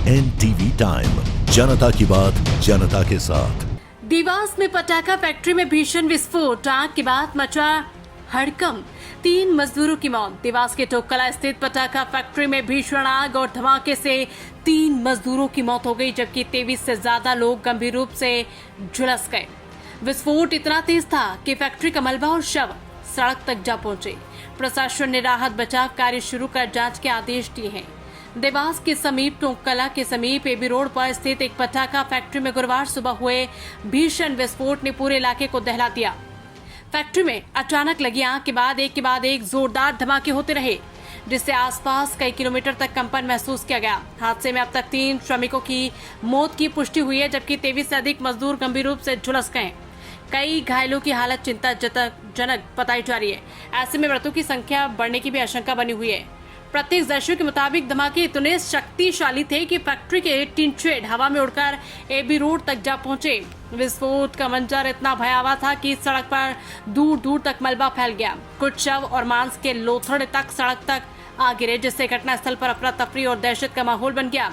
NTV time, जनता की बात जनता के साथ। देवास में पटाखा फैक्ट्री में भीषण विस्फोट, आग के बाद मचा हड़कंप, 3 मजदूरों की मौत। देवास के टोकला स्थित पटाखा फैक्ट्री में भीषण आग और धमाके से 3 मजदूरों की मौत हो गई, जबकि 23 से ज्यादा लोग गंभीर रूप से झुलस गए। विस्फोट इतना तेज था कि फैक्ट्री का मलबा और शव सड़क तक जा पहुंचे। प्रशासन ने राहत बचाव कार्य शुरू कर जांच के आदेश दिए हैं। देवास के समीप टोंकला के समीप एबी रोड पर स्थित एक पटाखा फैक्ट्री में गुरुवार सुबह हुए भीषण विस्फोट ने पूरे इलाके को दहला दिया। फैक्ट्री में अचानक लगी आग के बाद एक जोरदार धमाके होते रहे, जिससे आसपास कई किलोमीटर तक कंपन महसूस किया गया। हादसे में अब तक 3 श्रमिकों की मौत की पुष्टि हुई है, जबकि 23 से अधिक मजदूर गंभीर रूप से झुलस गए। कई घायलों की हालत चिंताजनक बताई जा रही है। ऐसे में मृतकों की संख्या बढ़ने की भी आशंका बनी हुई है। प्रत्यक्षदर्शियों के मुताबिक धमाके इतने शक्तिशाली थे कि फैक्ट्री के टिन शेड हवा में उड़कर एबी रोड तक जा पहुंचे। विस्फोट का मंजर इतना भयावह था कि सड़क पर दूर दूर तक मलबा फैल गया। कुछ शव और मांस के लोथड़े तक सड़क तक आ गिरे, जिससे घटनास्थल पर अफरा तफरी और दहशत का माहौल बन गया।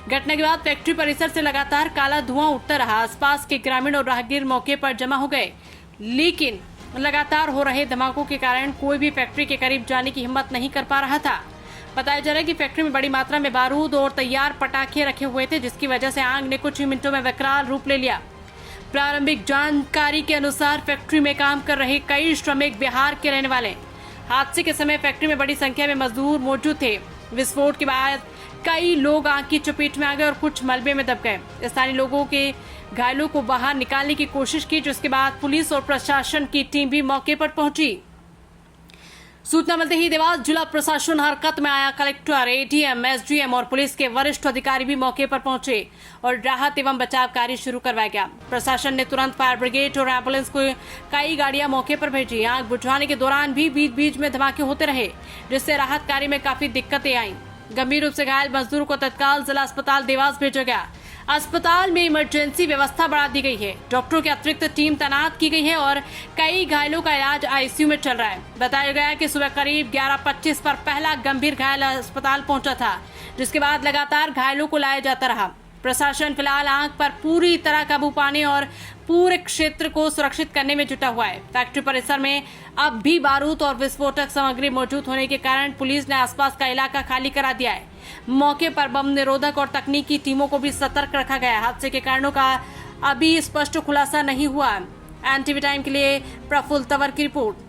घटना के बाद फैक्ट्री परिसर से लगातार काला धुआं उठता रहा। आसपास के ग्रामीण और राहगीर मौके पर जमा हो गए, लेकिन लगातार हो रहे धमाकों के कारण कोई भी फैक्ट्री के करीब जाने की हिम्मत नहीं कर पा रहा था। बताया जा रहा है कि फैक्ट्री में बड़ी मात्रा में बारूद और तैयार पटाखे रखे हुए थे, जिसकी वजह से आग ने कुछ ही मिनटों में विकराल रूप ले लिया। प्रारंभिक जानकारी के अनुसार फैक्ट्री में काम कर रहे कई श्रमिक बिहार के रहने वाले। हादसे के समय फैक्ट्री में बड़ी संख्या में मजदूर मौजूद थे। विस्फोट के बाद कई लोग आग की चपेट में आ गए और कुछ मलबे में दब गए। स्थानीय लोगों के घायलों को बाहर निकालने की कोशिश की, जिसके बाद पुलिस और प्रशासन की टीम भी मौके पर पहुंची। सूचना मिलते ही देवास जिला प्रशासन हरकत में आया। कलेक्टर, एडीएम, एसडीएम और पुलिस के वरिष्ठ अधिकारी भी मौके पर पहुंचे और राहत एवं बचाव कार्य शुरू करवाया गया। प्रशासन ने तुरंत फायर ब्रिगेड और एम्बुलेंस को कई गाड़ियां मौके पर भेजी। आग बुझाने के दौरान भी बीच बीच में धमाके होते रहे, जिससे राहत कार्य में काफी दिक्कतें आईं। गंभीर रूप से घायल मजदूरों को तत्काल जिला अस्पताल देवास भेजा गया। अस्पताल में इमरजेंसी व्यवस्था बढ़ा दी गई है। डॉक्टरों की अतिरिक्त टीम तैनात की गई है और कई घायलों का इलाज आईसीयू में चल रहा है। बताया गया है कि सुबह करीब 11:25 पर पहला गंभीर घायल अस्पताल पहुंचा था, जिसके बाद लगातार घायलों को लाया जाता रहा। प्रशासन फिलहाल आग पर पूरी तरह काबू पाने और पूरे क्षेत्र को सुरक्षित करने में जुटा हुआ है। फैक्ट्री परिसर में अब भी बारूद और विस्फोटक सामग्री मौजूद होने के कारण पुलिस ने आसपास का इलाका खाली करा दिया है। मौके पर बम निरोधक और तकनीकी टीमों को भी सतर्क रखा गया है। हादसे के कारणों का अभी स्पष्ट खुलासा नहीं हुआ। एनटीवी टाइम के लिए प्रफुल्ल तंवर की रिपोर्ट।